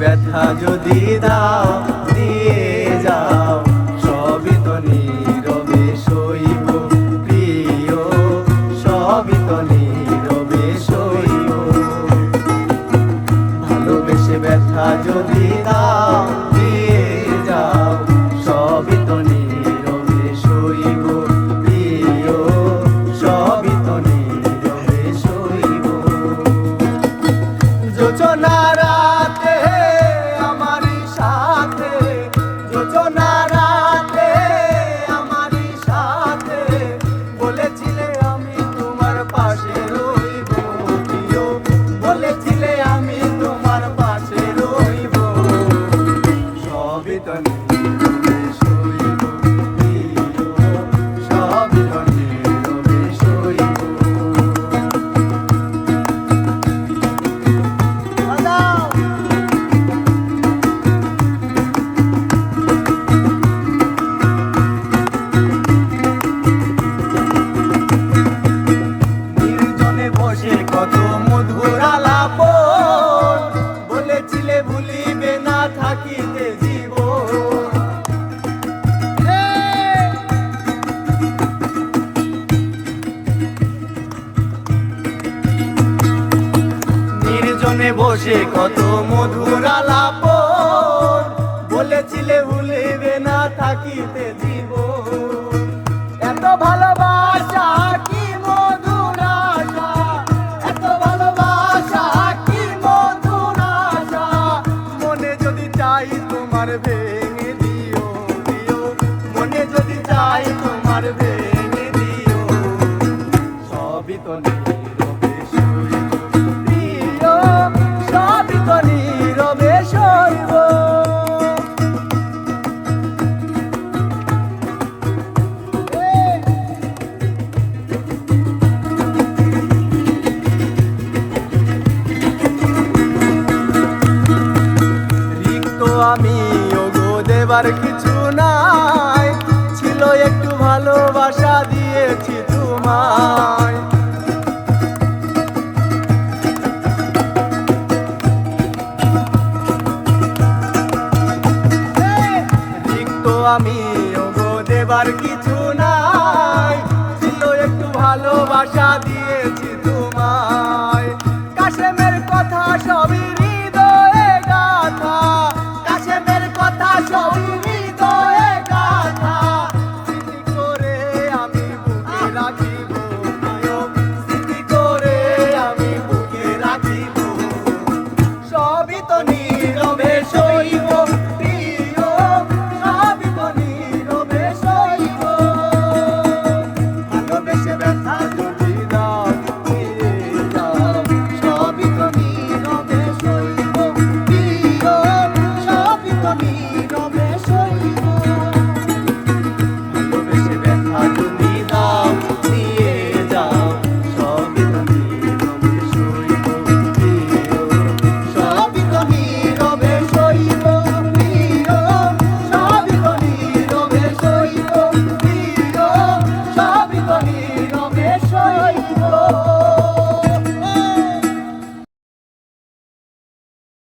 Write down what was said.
ব্যথা যদি দাও দিয়ে যাও, সবই তো নীরবে সইব প্রিয়, সবই তো নীরবে সইব। ভালোবেসে ব্যথা যদি দাও দিয়ে যাও, সবই তো নীরবে সইব প্রিয়, সবই তো নীরবে সইব। যোচনা রাতে আমারই সাথে, যোচনা রাতে আমারই সাথে, বলেছিলে আমি তোমার পাশে রইব প্রিয়, বলেছিলে আমি তোমার পাশে রইব, সবই তো নীরবে সইব প্রিয়, সবই তো নীরবে সইব। বসে কত মধুর আলাপন, বলেছিলে ভুলিবে না থাকিতে জীবন। নির্জনে বসে কত মধুর আলাপন, বলেছিলে ভুলিবে না থাকিতে জীবন। এত ভালোবাসা কি মধুর আশা, এত ভালোবাসা কি মধুর আশা, মনে যদি চাই তোমার ভেঙে দিও দিও, মনে যদি চাই তোমার ভেঙে দিও, সবই তো নীরবে সইব প্রিয়, সবই তো নীরবে সইব। আমি ওগো দেবার কিছু নাই, ছিল একটু ভালোবাসা দিয়েছি তোমায়। রিক্ত আমি ওগো দেবার কিছু নাই, ছিল একটু ভালোবাসা দিয়েছি তোমায়। কাশেমের কথা সবই হৃদয়ে গাথা, কাশেমের কথা সবই হৃদয়ে গাথা, স্মৃতি করে আমি বুকে রাখিব প্রিয়, স্মৃতি করে আমি বুকে রাখিব, সবই তো